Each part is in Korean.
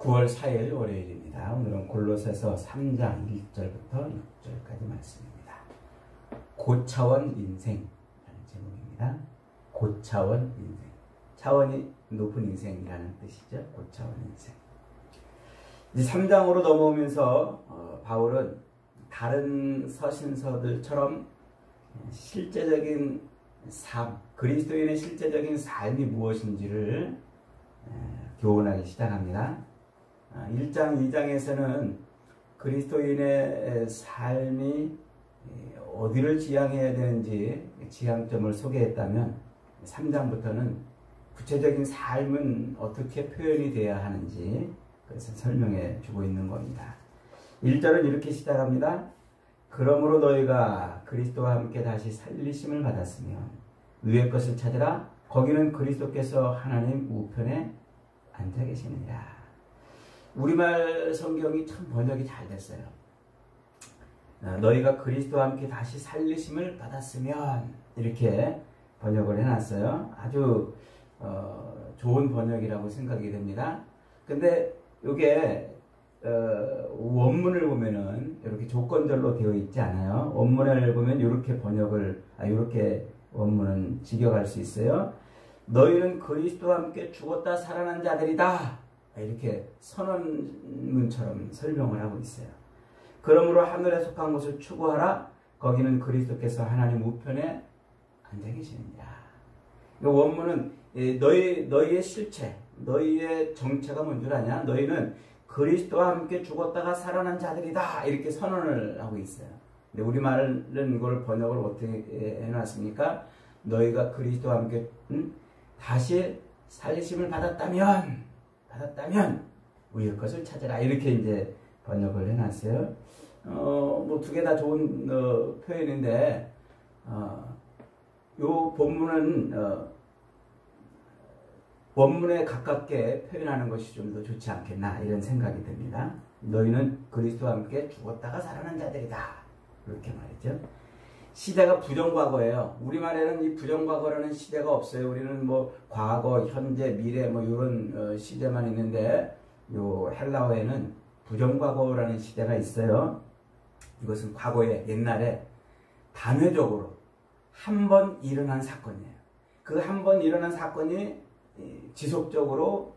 9월 4일 월요일입니다. 오늘은 골로새서 3장 1절부터 6절까지 말씀입니다. 고차원 인생이라는 제목입니다. 고차원 인생. 차원이 높은 인생이라는 뜻이죠. 고차원 인생. 이제 3장으로 넘어오면서 바울은 다른 서신서들처럼 실제적인 삶, 그리스도인의 실제적인 삶이 무엇인지를 교훈하기 시작합니다. 1장, 2장에서는 그리스도인의 삶이 어디를 지향해야 되는지 지향점을 소개했다면 3장부터는 구체적인 삶은 어떻게 표현이 되어야 하는지 그래서 설명해 주고 있는 겁니다. 1절은 이렇게 시작합니다. 그러므로 너희가 그리스도와 함께 다시 살리심을 받았으면 위의 것을 찾으라. 거기는 그리스도께서 하나님 우편에 앉아 계시느니라. 우리말 성경이 참 번역이 잘 됐어요. 너희가 그리스도와 함께 다시 살리심을 받았으면 이렇게 번역을 해놨어요. 아주 좋은 번역이라고 생각이 됩니다. 근데 이게 원문을 보면은 이렇게 조건절로 되어 있지 않아요. 원문을 보면 이렇게 이렇게 원문은 직역할 수 있어요. 너희는 그리스도와 함께 죽었다 살아난 자들이다. 이렇게 선언문처럼 설명을 하고 있어요. 그러므로 하늘에 속한 곳을 추구하라. 거기는 그리스도께서 하나님 우편에 앉아 계시느니라. 원문은 너희의 실체, 너희의 정체가 뭔 줄 아냐? 너희는 그리스도와 함께 죽었다가 살아난 자들이다. 이렇게 선언을 하고 있어요. 근데 우리말은 이걸 번역을 어떻게 해놨습니까? 너희가 그리스도와 함께 다시 살리심을 받았다면 위의 것을 찾으라. 이렇게 이제 번역을 해놨어요. 뭐 두 개 다 좋은 표현인데 요 본문은 원문에 가깝게 표현하는 것이 좀 더 좋지 않겠나 이런 생각이 듭니다. 너희는 그리스도와 함께 죽었다가 살아난 자들이다. 그렇게 말이죠. 시대가 부정과거예요. 우리말에는 이 부정과거라는 시대가 없어요. 우리는 뭐 과거, 현재, 미래 뭐 이런 시대만 있는데 요 헬라어에는 부정과거라는 시대가 있어요. 이것은 과거에 옛날에 단회적으로 한 번 일어난 사건이에요. 그 한 번 일어난 사건이 지속적으로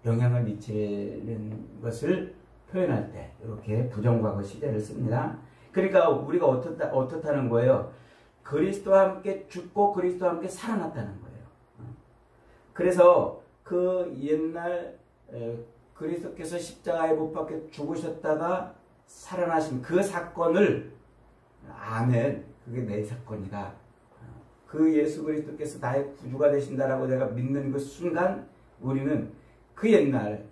영향을 미치는 것을 표현할 때 이렇게 부정과거 시대를 씁니다. 그러니까 우리가 어떻다는 거예요? 그리스도와 함께 죽고 그리스도와 함께 살아났다는 거예요. 그래서 그 옛날 그리스도께서 십자가에 못 박혀 죽으셨다가 살아나신 그 사건을 아멘, 그게 내 사건이다. 그 예수 그리스도께서 나의 구주가 되신다라고 내가 믿는 그 순간 우리는 그 옛날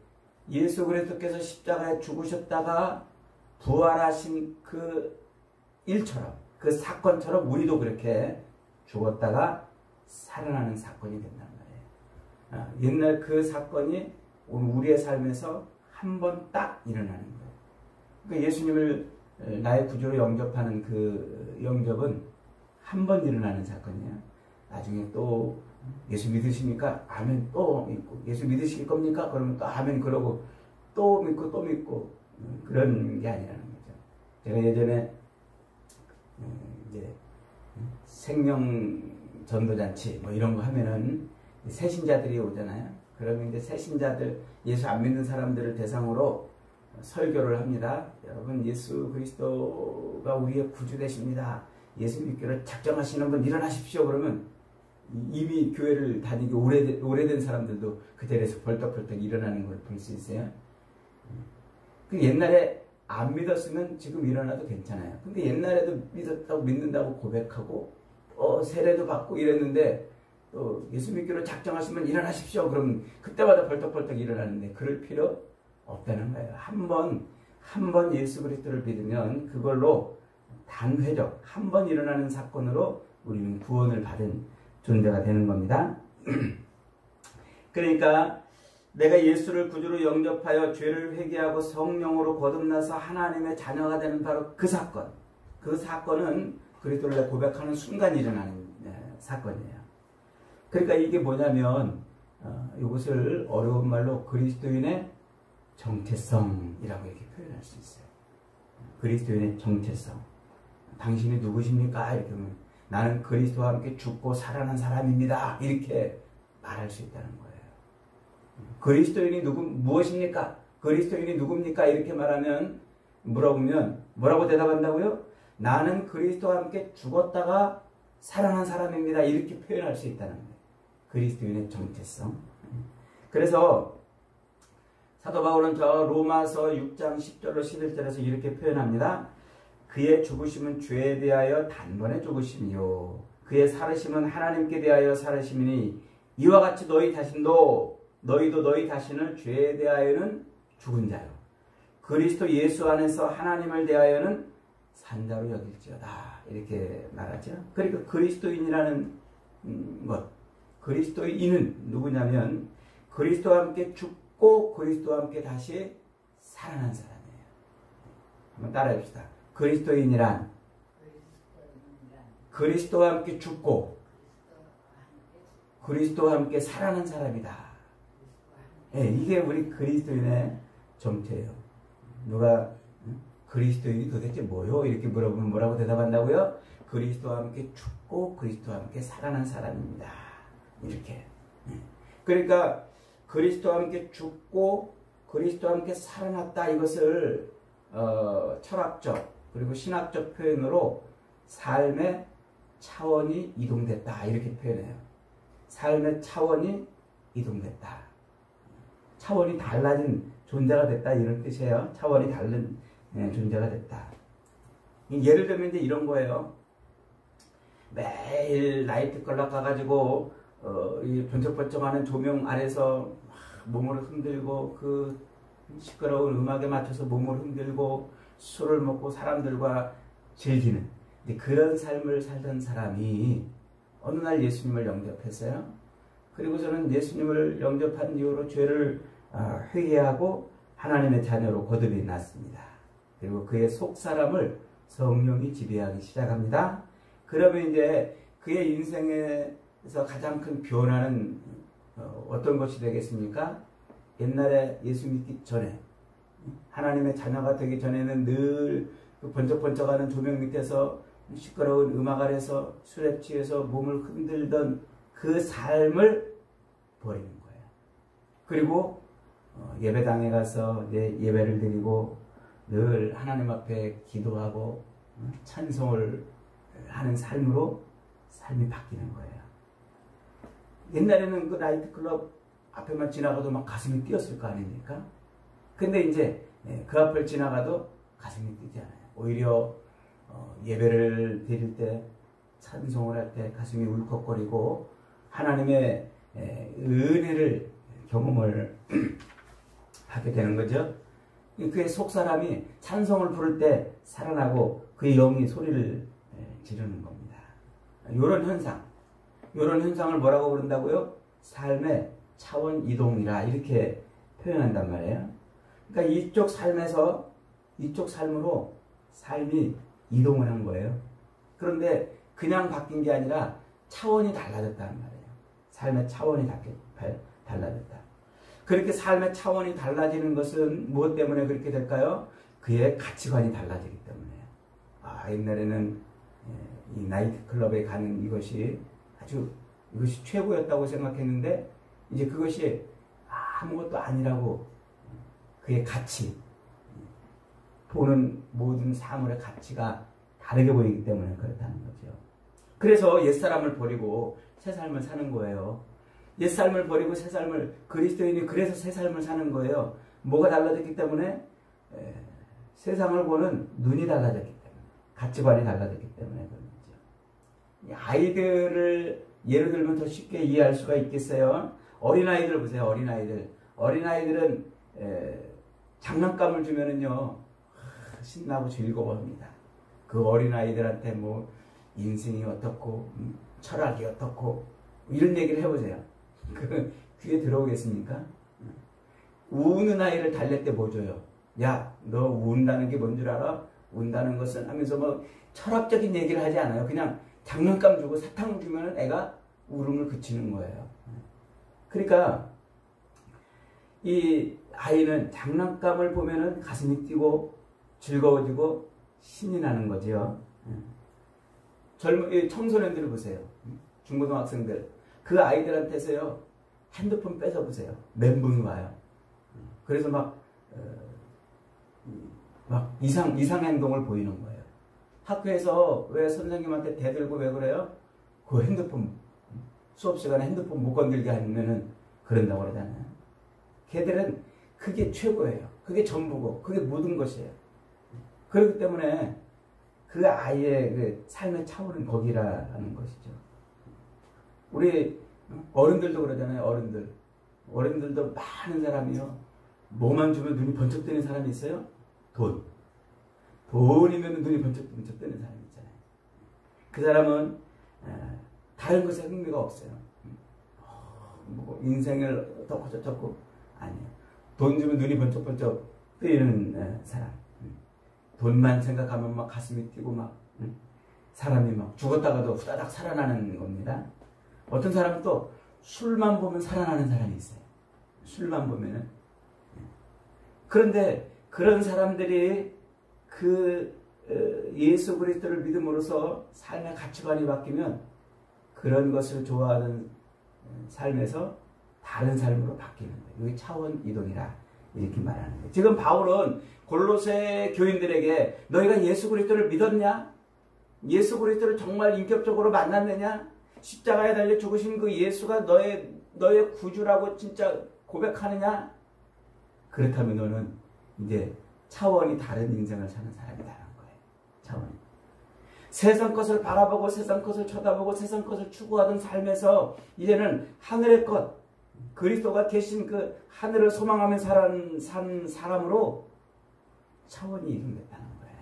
예수 그리스도께서 십자가에 죽으셨다가 부활하신 그 일처럼 그 사건처럼 우리도 그렇게 죽었다가 살아나는 사건이 된단 말이에요. 옛날 그 사건이 우리의 삶에서 한 번 딱 일어나는 거예요. 그러니까 예수님을 나의 구주로 영접하는 그 영접은 한 번 일어나는 사건이에요. 나중에 또 예수 믿으십니까? 아멘. 또 믿고. 예수 믿으실 겁니까? 그러면 또 아멘 그러고 또 믿고 또 믿고 그런 게 아니라는 거죠. 제가 예전에 이제 생명 전도잔치 뭐 이런 거 하면은 새신자들이 오잖아요. 그러면 이제 새신자들 예수 안 믿는 사람들을 대상으로 설교를 합니다. 여러분 예수 그리스도가 우리의 구주 되십니다. 예수 믿기를 작정하시는 분 일어나십시오. 그러면 이미 교회를 다니기 오래된 사람들도 그 자리에서 벌떡벌떡 일어나는 걸 볼 수 있어요. 그 옛날에 안 믿었으면 지금 일어나도 괜찮아요. 근데 옛날에도 믿는다고 고백하고 세례도 받고 이랬는데 또 예수 믿기로 작정하시면 일어나십시오. 그럼 그때마다 벌떡벌떡 일어나는데 그럴 필요 없다는 거예요. 한 번 예수 그리스도를 믿으면 그걸로 단회적 한 번 일어나는 사건으로 우리는 구원을 받은 존재가 되는 겁니다. 그러니까 내가 예수를 구주로 영접하여 죄를 회개하고 성령으로 거듭나서 하나님의 자녀가 되는 바로 그 사건. 그 사건은 그리스도를 고백하는 순간 일어나는 사건이에요. 그러니까 이게 뭐냐면 이것을 어려운 말로 그리스도인의 정체성이라고 이렇게 표현할 수 있어요. 그리스도인의 정체성. 당신이 누구십니까? 이렇게 하면 나는 그리스도와 함께 죽고 살아난 사람입니다. 이렇게 말할 수 있다는 거예요. 그리스도인이 무엇입니까? 그리스도인이 누굽니까? 이렇게 말하면 물어보면 뭐라고 대답한다고요? 나는 그리스도와 함께 죽었다가 살아난 사람입니다. 이렇게 표현할 수 있다는 거예요. 그리스도인의 정체성. 그래서 사도 바울은 저 로마서 6장 10절로 11절에서 이렇게 표현합니다. 그의 죽으심은 죄에 대하여 단번에 죽으심이요 그의 살으심은 하나님께 대하여 살으심이니 이와 같이 너희도 너희 자신을 죄에 대하여는 죽은 자요 그리스도 예수 안에서 하나님을 대하여는 산 자로 여길지어다. 이렇게 말하죠. 그러니까 그리스도인이라는 것, 그리스도인은 누구냐면 그리스도와 함께 죽고 그리스도와 함께 다시 살아난 사람이에요. 한번 따라해 봅시다. 그리스도인이란 그리스도와 함께 죽고 그리스도와 함께 살아난 사람이다. 네, 이게 우리 그리스도인의 정체예요. 누가 그리스도인이 도대체 뭐요? 이렇게 물어보면 뭐라고 대답한다고요? 그리스도와 함께 죽고 그리스도와 함께 살아난 사람입니다. 이렇게. 그러니까 그리스도와 함께 죽고 그리스도와 함께 살아났다. 이것을 철학적 그리고 신학적 표현으로 삶의 차원이 이동됐다. 이렇게 표현해요. 삶의 차원이 이동됐다. 차원이 달라진 존재가 됐다. 이런 뜻이에요. 차원이 다른 존재가 됐다. 예를 들면 이제 이런 거예요. 매일 나이트클럽 가가지고 이 번쩍번쩍하는 조명 아래서 몸을 흔들고 그 시끄러운 음악에 맞춰서 몸을 흔들고 술을 먹고 사람들과 즐기는 그런 삶을 살던 사람이 어느 날 예수님을 영접했어요. 그리고 저는 예수님을 영접한 이후로 죄를 회개하고 하나님의 자녀로 거듭이 났습니다. 그리고 그의 속 사람을 성령이 지배하기 시작합니다. 그러면 이제 그의 인생에서 가장 큰 변화는 어떤 것이 되겠습니까? 옛날에 예수 믿기 전에 하나님의 자녀가 되기 전에는 늘 그 번쩍번쩍하는 조명 밑에서 시끄러운 음악 아래서 술에 취해서 몸을 흔들던 그 삶을 버리는 거예요. 그리고 예배당에 가서 예배를 드리고 늘 하나님 앞에 기도하고 찬송을 하는 삶으로 삶이 바뀌는 거예요. 옛날에는 그 나이트클럽 앞에만 지나가도 막 가슴이 뛰었을 거 아닙니까? 근데 이제 그 앞을 지나가도 가슴이 뛰지 않아요. 오히려 예배를 드릴 때 찬송을 할 때 가슴이 울컥거리고 하나님의 은혜를 경험을 하게 되는 거죠. 그의 속사람이 찬송을 부를 때 살아나고 그의 영이 소리를 지르는 겁니다. 이런 현상을 뭐라고 부른다고요? 삶의 차원 이동이라 이렇게 표현한단 말이에요. 그러니까 이쪽 삶에서 이쪽 삶으로 삶이 이동을 한 거예요. 그런데 그냥 바뀐 게 아니라 차원이 달라졌다는 말이에요. 삶의 차원이 달라졌다. 그렇게 삶의 차원이 달라지는 것은 무엇 때문에 그렇게 될까요? 그의 가치관이 달라지기 때문에요. 옛날에는 이 나이트클럽에 가는 이것이 최고였다고 생각했는데 이제 그것이 아무것도 아니라고 그의 가치, 보는 모든 사물의 가치가 다르게 보이기 때문에 그렇다는 거죠. 그래서 옛사람을 버리고 새 삶을 사는 거예요. 옛사람을 버리고 새 삶을, 그리스도인이 그래서 새 삶을 사는 거예요. 뭐가 달라졌기 때문에? 세상을 보는 눈이 달라졌기 때문에, 가치관이 달라졌기 때문에 그런 거죠. 아이들을 예를 들면 더 쉽게 이해할 수가 있겠어요. 어린아이들 보세요. 어린아이들은 장난감을 주면은요 신나고 즐거워합니다. 그 어린아이들한테 뭐 인생이 어떻고 철학이 어떻고 이런 얘기를 해보세요. 그 귀에 들어오겠습니까? 우는 아이를 달랠 때 뭐 줘요? 야, 너 운다는 게 뭔 줄 알아? 운다는 것은 하면서 뭐 철학적인 얘기를 하지 않아요. 그냥 장난감 주고 사탕 주면 애가 울음을 그치는 거예요. 그러니까 이 아이는 장난감을 보면은 가슴이 뛰고 즐거워지고 신이 나는 거죠. 젊은 청소년들을 보세요. 중고등학생들. 그 아이들한테서요, 핸드폰 뺏어보세요. 멘붕이 와요. 그래서 막 이상 행동을 보이는 거예요. 학교에서 왜 선생님한테 대들고 왜 그래요? 그 핸드폰, 수업 시간에 핸드폰 못 건들게 하면은 그런다고 그러잖아요. 걔들은 그게 최고예요. 그게 전부고, 그게 모든 것이에요. 그렇기 때문에 그 아이의 그 삶의 차원은 거기라는 것이죠. 우리 어른들도 그러잖아요. 어른들도 많은 사람이요. 뭐만 주면 눈이 번쩍 뜨는 사람이 있어요? 돈이면 눈이 번쩍 뜨는 사람이 있잖아요. 그 사람은 다른 것에 흥미가 없어요. 뭐 인생을 어떻고 저쩌고 아니에요. 돈 주면 눈이 번쩍번쩍 뜨이는 사람. 돈만 생각하면 막 가슴이 뛰고 막 사람이 막 죽었다가도 후다닥 살아나는 겁니다. 어떤 사람은 또 술만 보면 살아나는 사람이 있어요. 술만 보면은. 그런데 그런 사람들이 그 예수 그리스도를 믿음으로써 삶의 가치관이 바뀌면 그런 것을 좋아하는 삶에서 다른 삶으로 바뀌는 거예요. 이게 차원 이동이라 이렇게 말하는 거예요. 지금 바울은 골로새 교인들에게 너희가 예수 그리스도를 믿었냐? 예수 그리스도를 정말 인격적으로 만났느냐? 십자가에 달려 죽으신 그 예수가 너의 구주라고 진짜 고백하느냐? 그렇다면 너는 이제 차원이 다른 인생을 사는 사람이라는 거예요. 차원이. 세상 것을 바라보고 세상 것을 쳐다보고 세상 것을 추구하던 삶에서 이제는 하늘의 것, 그리스도가 계신 그 하늘을 소망하며 산 사람으로 차원이 이동됐다는 거예요.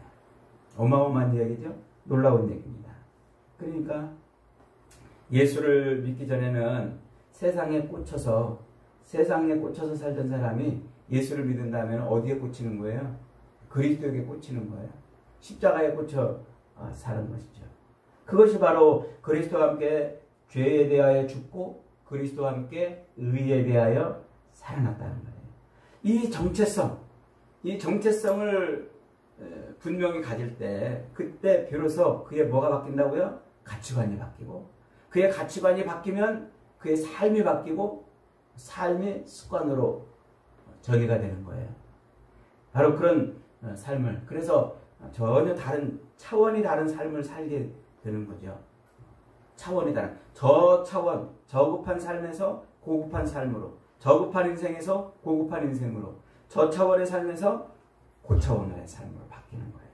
어마어마한 이야기죠? 놀라운 얘기입니다. 그러니까 예수를 믿기 전에는 세상에 꽂혀서 살던 사람이 예수를 믿는다면 어디에 꽂히는 거예요? 그리스도에게 꽂히는 거예요. 십자가에 꽂혀 사는 것이죠. 그것이 바로 그리스도와 함께 죄에 대하여 죽고 그리스도와 함께 의에 대하여 살아났다는 거예요. 이 정체성을 분명히 가질 때 그때 비로소 그의 뭐가 바뀐다고요? 가치관이 바뀌고 그의 가치관이 바뀌면 그의 삶이 바뀌고 삶이 습관으로 전이가 되는 거예요. 바로 그런 삶을 그래서 전혀 다른 차원이 다른 삶을 살게 되는 거죠. 차원이 다른 저차원 저급한 삶에서 고급한 삶으로 저급한 인생에서 고급한 인생으로 저차원의 삶에서 고차원의 삶으로 바뀌는 거예요.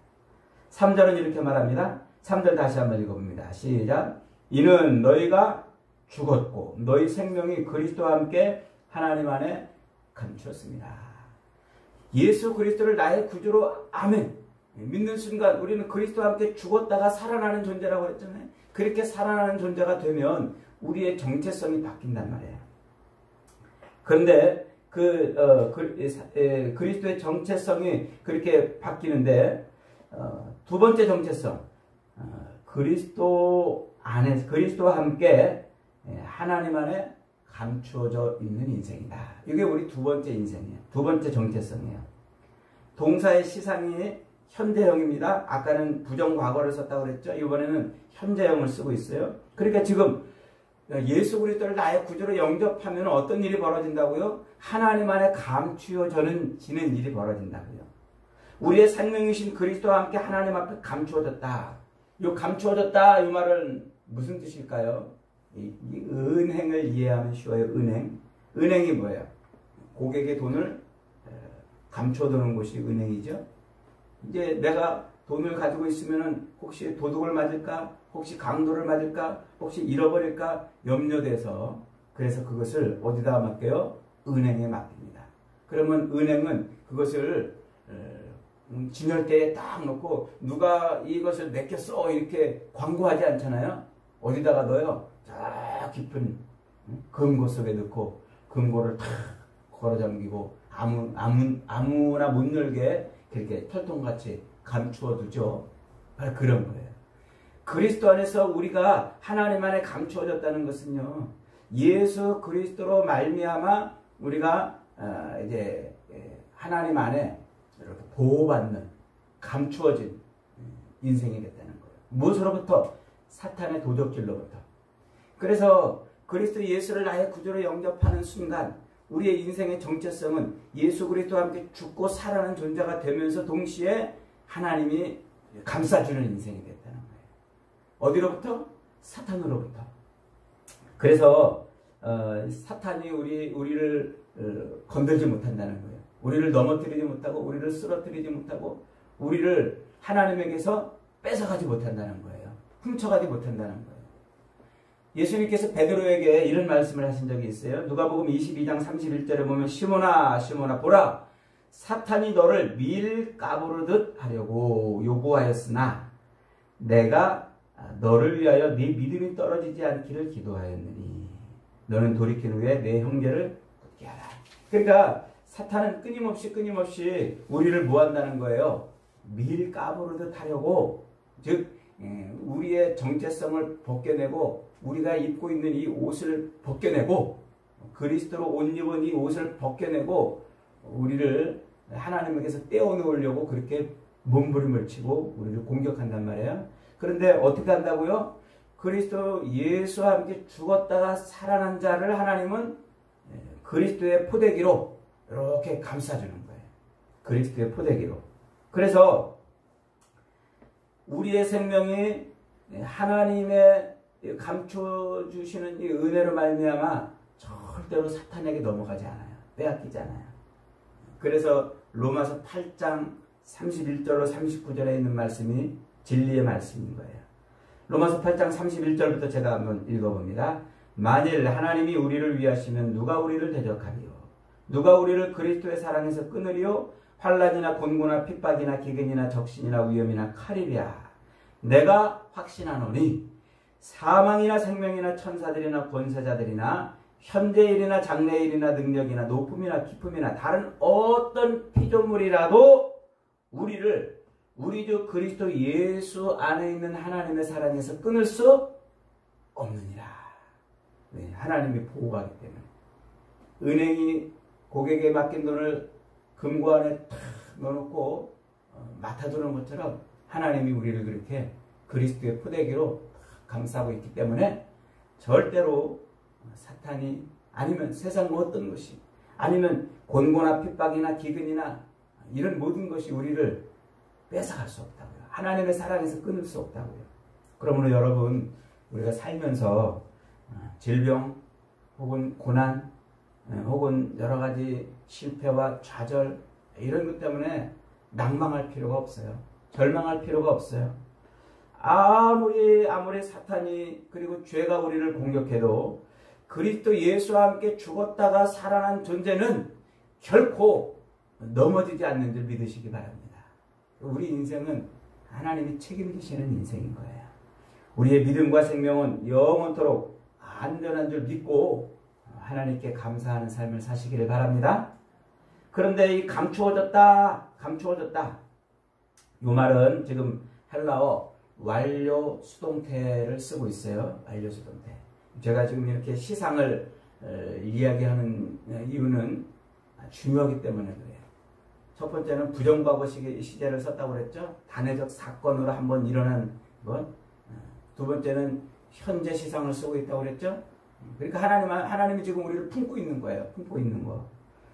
3절은 이렇게 말합니다. 3절 다시 한번 읽어봅니다. 시작. 이는 너희가 죽었고 너희 생명이 그리스도와 함께 하나님 안에 감추었습니다. 예수 그리스도를 나의 구주로 아멘 믿는 순간 우리는 그리스도와 함께 죽었다가 살아나는 존재라고 했잖아요. 그렇게 살아나는 존재가 되면 우리의 정체성이 바뀐단 말이에요. 그런데 그리스도의 정체성이 그렇게 바뀌는데 두 번째 정체성 그리스도와 함께 하나님 안에 감추어져 있는 인생이다. 이게 우리 두 번째 인생이에요. 두 번째 정체성이에요. 동사의 시상이 현대형입니다. 아까는 부정과거를 썼다고 그랬죠. 이번에는 현재형을 쓰고 있어요. 그러니까 지금 예수 그리스도를 나의 구주로 영접하면 어떤 일이 벌어진다고요? 하나님 안에 감추어지는 일이 벌어진다고요. 우리의 생명이신 그리스도와 함께 하나님 앞에 감추어졌다. 이 감추어졌다 이 말은 무슨 뜻일까요? 이 은행을 이해하면 쉬워요. 은행이 뭐예요? 고객의 돈을 감춰두는 곳이 은행이죠. 이제 내가 돈을 가지고 있으면 혹시 도둑을 맞을까? 혹시 강도를 맞을까? 혹시 잃어버릴까? 염려돼서 그래서 그것을 어디다 맡겨요? 은행에 맡깁니다. 그러면 은행은 그것을 진열대에 딱 놓고 누가 이것을 맡겼어 이렇게 광고하지 않잖아요. 어디다가 넣어요? 저 깊은 금고 속에 넣고 금고를 탁 걸어잠기고 아무나 못 열게 그렇게 털통같이 감추어 두죠. 바로 그런 거예요. 그리스도 안에서 우리가 하나님 안에 감추어졌다는 것은요. 예수 그리스도로 말미암아 우리가 이제 하나님 안에 이렇게 보호받는 감추어진 인생이 됐다는 거예요. 무엇으로부터? 사탄의 도적질로부터. 그래서 그리스도 예수를 나의 구주로 영접하는 순간 우리의 인생의 정체성은 예수 그리스도와 함께 죽고 살아나는 존재가 되면서 동시에 하나님이 감싸주는 인생이 됐다는 거예요. 어디로부터? 사탄으로부터. 그래서 사탄이 우리를 건들지 못한다는 거예요. 우리를 넘어뜨리지 못하고 우리를 쓰러뜨리지 못하고 우리를 하나님에게서 뺏어가지 못한다는 거예요. 훔쳐가지 못한다는 거예요. 예수님께서 베드로에게 이런 말씀을 하신 적이 있어요. 누가복음 22장 31절에 보면 시몬아 시몬아 보라 사탄이 너를 밀가부르듯 하려고 요구하였으나 내가 너를 위하여 네 믿음이 떨어지지 않기를 기도하였느니 너는 돌이킨 후에 내 형제를 굳게 하라. 그러니까 사탄은 끊임없이 우리를 뭐한다는 거예요? 밀가부르듯 하려고, 즉 우리의 정체성을 벗겨내고 우리가 입고 있는 이 옷을 벗겨내고 그리스도로 옷 입은 이 옷을 벗겨내고 우리를 하나님에게서 떼어놓으려고 그렇게 몸부림을 치고 우리를 공격한단 말이에요. 그런데 어떻게 한다고요? 그리스도 예수와 함께 죽었다가 살아난 자를 하나님은 그리스도의 포대기로 이렇게 감싸주는 거예요. 그리스도의 포대기로. 그래서 우리의 생명이 하나님의 감춰주시는 이 은혜로 말미암아 절대로 사탄에게 넘어가지 않아요. 빼앗기지 않아요. 그래서 로마서 8장 31절로 39절에 있는 말씀이 진리의 말씀인 거예요. 로마서 8장 31절부터 제가 한번 읽어봅니다. 만일 하나님이 우리를 위하시면 누가 우리를 대적하리요? 누가 우리를 그리스도의 사랑에서 끊으리요? 환난이나 곤고나 핍박이나 기근이나 적신이나 위험이나 칼이랴. 내가 확신하노니 사망이나 생명이나 천사들이나 권세자들이나 현재일이나 장래일이나 능력이나 높음이나 깊음이나 다른 어떤 피조물이라도 우리를 우리 주 그리스도 예수 안에 있는 하나님의 사랑에서 끊을 수 없느니라. 네, 하나님이 보호하기 때문에. 은행이 고객에 맡긴 돈을 금고 안에 탁 넣어놓고 맡아두는 것처럼 하나님이 우리를 그렇게 그리스도의 포대기로 감싸고 있기 때문에 절대로 사탄이 아니면 세상 어떤 것이 아니면 곤고나 핍박이나 기근이나 이런 모든 것이 우리를 뺏어갈 수 없다고요. 하나님의 사랑에서 끊을 수 없다고요. 그러므로 여러분 우리가 살면서 질병 혹은 고난 혹은 여러 가지 실패와 좌절 이런 것 때문에 낭망할 필요가 없어요. 절망할 필요가 없어요. 아무리 사탄이 그리고 죄가 우리를 공격해도 그리스도 예수와 함께 죽었다가 살아난 존재는 결코 넘어지지 않는 줄 믿으시기 바랍니다. 우리 인생은 하나님이 책임지시는 인생인 거예요. 우리의 믿음과 생명은 영원토록 안전한 줄 믿고 하나님께 감사하는 삶을 사시기를 바랍니다. 그런데 이 감추어졌다 이 말은 지금 헬라어 완료 수동태를 쓰고 있어요. 완료 수동태. 제가 지금 이렇게 시상을 이야기하는 이유는 중요하기 때문에 그래요. 첫 번째는 부정과거 시제를 썼다고 그랬죠. 단회적 사건으로 한번 일어난 것. 두 번째는 현재 시상을 쓰고 있다고 그랬죠. 그러니까 하나님이 지금 우리를 품고 있는 거예요. 품고 있는 거.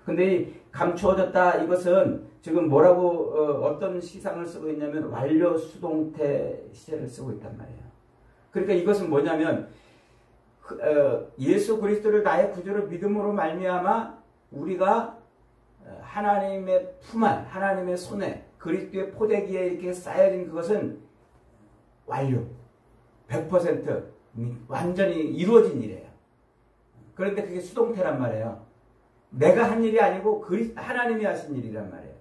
근데 이 감추어졌다 이것은 지금 뭐라고 어떤 시상을 쓰고 있냐면 완료 수동태 시제를 쓰고 있단 말이에요. 그러니까 이것은 뭐냐면 예수 그리스도를 나의 구주로 믿음으로 말미암아 우리가 하나님의 품 안, 하나님의 손에 그리스도의 포대기에 이렇게 쌓여진 그것은 완료, 100% 완전히 이루어진 일이에요. 그런데 그게 수동태란 말이에요. 내가 한 일이 아니고 하나님이 하신 일이란 말이에요.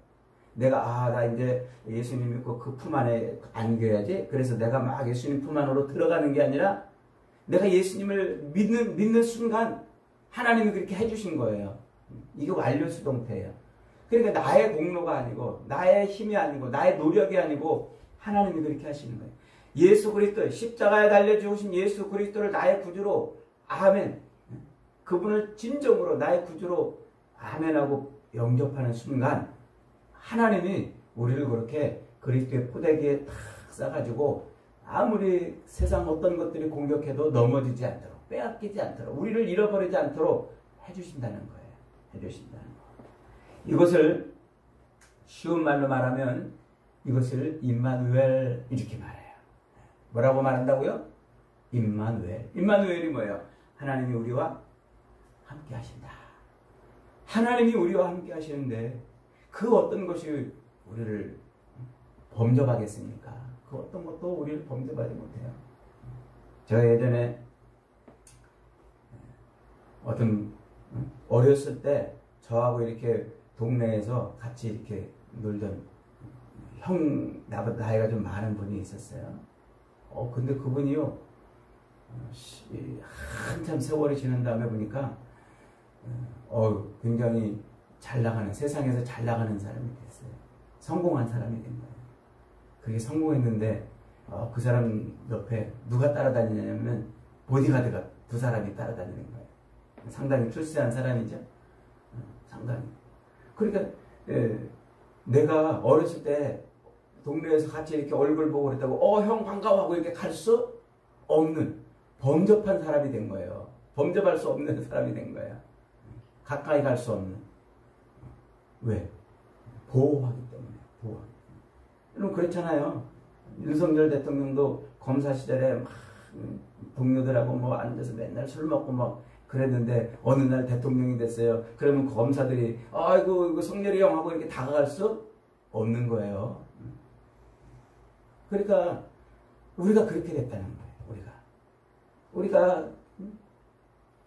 내가 나 이제 예수님 믿고 그 품 안에 안겨야지. 그래서 내가 막 예수님 품 안으로 들어가는 게 아니라 내가 예수님을 믿는 순간 하나님이 그렇게 해주신 거예요. 이게 완료 수동태예요. 그러니까 나의 공로가 아니고 나의 힘이 아니고 나의 노력이 아니고 하나님이 그렇게 하시는 거예요. 예수 그리스도 십자가에 달려 죽으신 예수 그리스도를 나의 구주로 아멘. 그분을 진정으로 나의 구주로 아멘하고 영접하는 순간 하나님이 우리를 그렇게 그리스도의 포대기에 탁 싸가지고 아무리 세상 어떤 것들이 공격해도 넘어지지 않도록, 빼앗기지 않도록, 우리를 잃어버리지 않도록 해주신다는 거예요. 해주신다는 거. 이것을 쉬운 말로 말하면 이것을 임마누엘 이렇게 말해요. 뭐라고 말한다고요? 임마누엘. 임마누엘이 뭐예요? 하나님이 우리와 함께 하신다. 하나님이 우리와 함께 하시는데 그 어떤 것이 우리를 범접하겠습니까? 그 어떤 것도 우리를 범접하지 못해요. 제가 예전에 어렸을 때 저하고 이렇게 동네에서 같이 이렇게 놀던 나이가 좀 많은 분이 있었어요. 근데 그분이요, 한참 세월이 지난 다음에 보니까, 굉장히 잘 나가는, 세상에서 잘 나가는 사람이 됐어요. 성공한 사람이 된 거예요. 그게 성공했는데, 그 사람 옆에 누가 따라다니냐면, 보디가드가 두 사람이 따라다니는 거예요. 상당히 출세한 사람이죠. 상당히. 그러니까, 내가 어렸을 때, 동네에서 같이 이렇게 얼굴 보고 그랬다고 형 반가워하고 이렇게 갈 수 없는 범접한 사람이 된 거예요. 범접할 수 없는 사람이 된 거예요. 가까이 갈 수 없는. 왜? 보호하기 때문에. 보호하기 때문에. 여러분 그렇잖아요. 윤석열 대통령도 검사 시절에 막 동료들하고 뭐 앉아서 맨날 술 먹고 막 그랬는데 어느 날 대통령이 됐어요. 그러면 검사들이 아이고 이거 성렬이 형 하고 이렇게 다가갈 수 없는 거예요. 그러니까 우리가 그렇게 됐다는 거예요. 우리가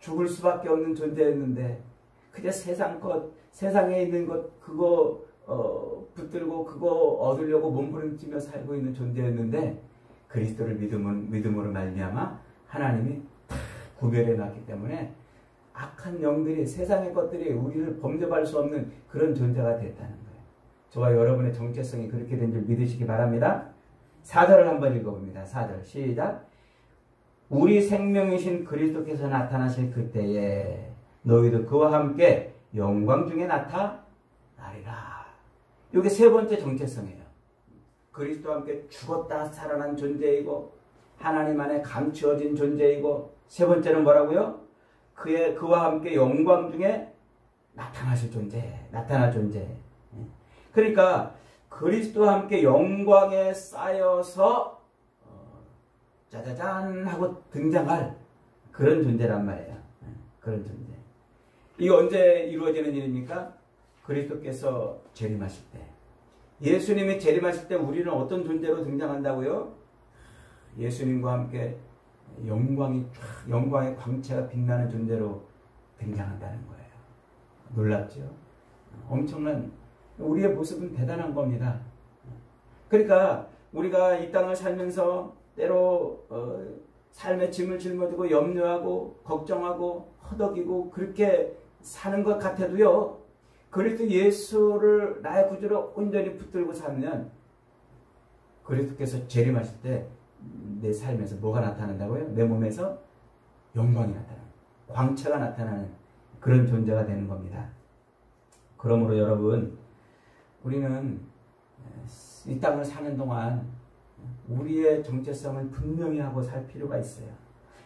죽을 수밖에 없는 존재였는데 그저 세상에 있는 것 그거 붙들고 그거 얻으려고 몸부림치며 살고 있는 존재였는데 그리스도를 믿음으로 말미암아 하나님이 다 구별해 놨기 때문에 악한 영들이 세상의 것들이 우리를 범접할 수 없는 그런 존재가 됐다는 거예요. 저와 여러분의 정체성이 그렇게 된 줄 믿으시기 바랍니다. 4절을 한번 읽어봅니다. 4절 시작. 우리 생명이신 그리스도께서 나타나실 그때에 너희도 그와 함께 영광 중에 나타나리라. 이게 세 번째 정체성이에요. 그리스도와 함께 죽었다 살아난 존재이고 하나님 안에 감추어진 존재이고 세 번째는 뭐라고요? 그와 함께 영광 중에 나타나실 존재, 나타날 존재. 그러니까 그리스도와 함께 영광에 쌓여서 짜자잔 하고 등장할 그런 존재란 말이에요. 그런 존재. 이게 언제 이루어지는 일입니까? 그리스도께서 재림하실 때. 예수님이 재림하실 때 우리는 어떤 존재로 등장한다고요? 예수님과 함께 영광의 광채가 빛나는 존재로 등장한다는 거예요. 놀랍죠? 엄청난 우리의 모습은 대단한 겁니다. 그러니까 우리가 이 땅을 살면서 때로 삶의 짐을 짊어지고 염려하고 걱정하고 허덕이고 그렇게 사는 것 같아도요. 그리스도 예수를 나의 구주로 온전히 붙들고 살면 그리스도께서 재림하실 때 내 삶에서 뭐가 나타난다고요? 내 몸에서 영광이 나타나는 광채가 나타나는 그런 존재가 되는 겁니다. 그러므로 여러분 우리는 이 땅을 사는 동안 우리의 정체성을 분명히 하고 살 필요가 있어요.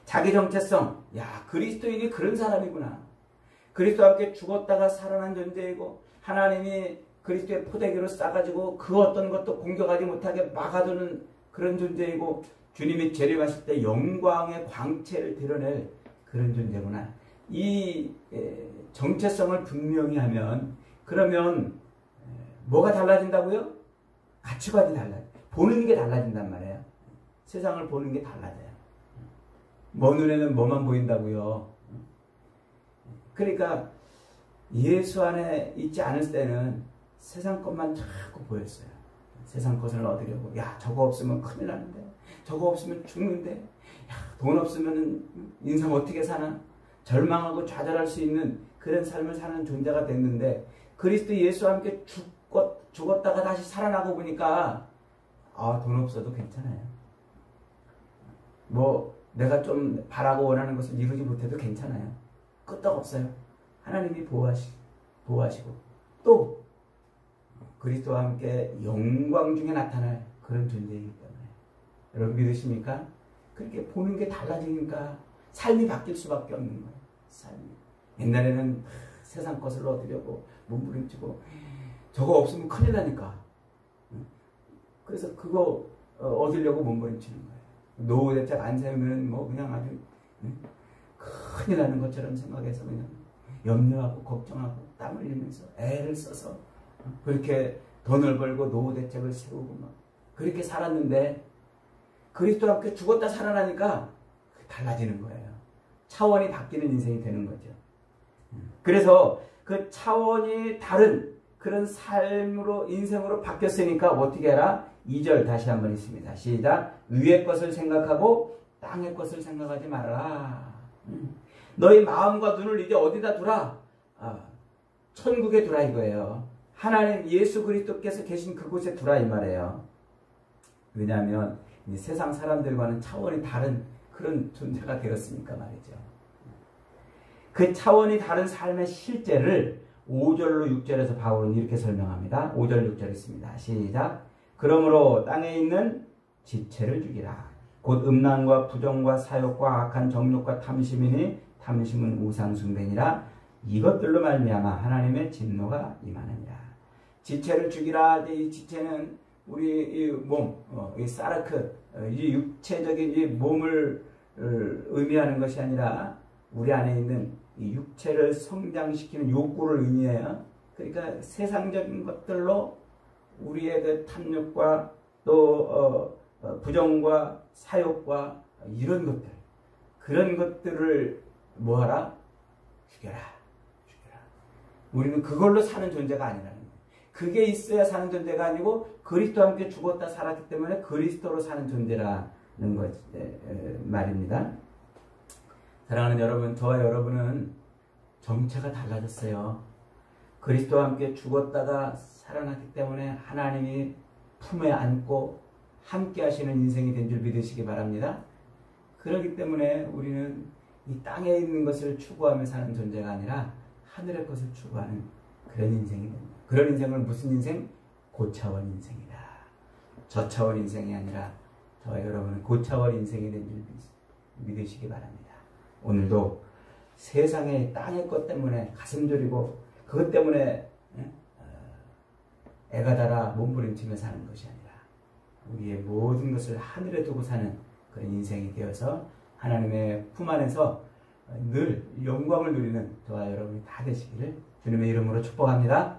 자기 정체성, 그리스도인이 그런 사람이구나. 그리스도와 함께 죽었다가 살아난 존재이고 하나님이 그리스도의 포대기로 싸가지고 그 어떤 것도 공격하지 못하게 막아두는 그런 존재이고 주님이 재림하실 때 영광의 광채를 드러낼 그런 존재구나. 이 정체성을 분명히 하면 그러면 뭐가 달라진다고요? 가치관이 달라요. 보는 게 달라진단 말이에요. 세상을 보는 게 달라져요. 먼 눈에는 뭐만 보인다고요. 그러니까 예수 안에 있지 않을 때는 세상 것만 자꾸 보였어요. 세상 것을 얻으려고 저거 없으면 큰일 나는데 저거 없으면 죽는데 돈 없으면 인생 어떻게 사나 절망하고 좌절할 수 있는 그런 삶을 사는 존재가 됐는데 그리스도 예수와 함께 죽었다가 다시 살아나고 보니까 돈 없어도 괜찮아요. 내가 좀 바라고 원하는 것을 이루지 못해도 괜찮아요. 끄떡없어요. 하나님이 보호하시고 보호하시고 또 그리스도와 함께 영광 중에 나타날 그런 존재이기 때문에 여러분 믿으십니까? 그렇게 보는 게 달라지니까 삶이 바뀔 수밖에 없는 거예요. 삶이. 옛날에는 세상 것을 얻으려고 몸부림치고 저거 없으면 큰일 나니까. 그래서 그거 얻으려고 몸부림치는 거예요. 노후 대책 안 세우면 뭐 그냥 아주 큰일 나는 것처럼 생각해서 그냥 염려하고 걱정하고 땀 흘리면서 애를 써서 그렇게 돈을 벌고 노후 대책을 세우고 막 그렇게 살았는데 그리스도와 함께 죽었다 살아나니까 달라지는 거예요. 차원이 바뀌는 인생이 되는 거죠. 그래서 그 차원이 다른 그런 삶으로 인생으로 바뀌었으니까 어떻게 해라? 2절 다시 한번 있습니다. 시작. 위의 것을 생각하고 땅의 것을 생각하지 말아라. 너희 마음과 눈을 이제 어디다 두라? 천국에 두라 이거예요. 하나님 예수 그리스도께서 계신 그곳에 두라 이 말이에요. 왜냐하면 세상 사람들과는 차원이 다른 그런 존재가 되었으니까 말이죠. 그 차원이 다른 삶의 실제를 5절로 6절에서 바울은 이렇게 설명합니다. 5절 6절 있습니다. 시작. 그러므로 땅에 있는 지체를 죽이라. 곧 음란과 부정과 사욕과 악한 정욕과 탐심이니 탐심은 우상 숭배니라. 이것들로 말미암아 하나님의 진노가 임하느니라. 지체를 죽이라. 이 지체는 우리 이 몸, 이 사르크, 이 육체적인 이 몸을 의미하는 것이 아니라 우리 안에 있는 이 육체를 성장시키는 욕구를 의미해요. 그러니까 세상적인 것들로 우리의 그 탐욕과 또 부정과 사욕과 이런 것들, 그런 것들을 뭐하라? 죽여라. 죽여라. 우리는 그걸로 사는 존재가 아니라는 거예요. 그게 있어야 사는 존재가 아니고 그리스도와 함께 죽었다 살았기 때문에 그리스도로 사는 존재라는 것 말입니다. 사랑하는 여러분, 저와 여러분은 정체가 달라졌어요. 그리스도와 함께 죽었다가 살아났기 때문에 하나님이 품에 안고 함께 하시는 인생이 된 줄 믿으시기 바랍니다. 그렇기 때문에 우리는 이 땅에 있는 것을 추구하며 사는 존재가 아니라 하늘의 것을 추구하는 그런 인생이 됩니다. 그런 인생을 무슨 인생? 고차원 인생이다. 저차원 인생이 아니라 저와 여러분은 고차원 인생이 된 줄 믿으시기 바랍니다. 오늘도 세상의 땅의 것 때문에 가슴 졸이고 그것 때문에 애가 달아 몸부림치며 사는 것이 아니라 우리의 모든 것을 하늘에 두고 사는 그런 인생이 되어서 하나님의 품 안에서 늘 영광을 누리는 저와 여러분이 다 되시기를 주님의 이름으로 축복합니다.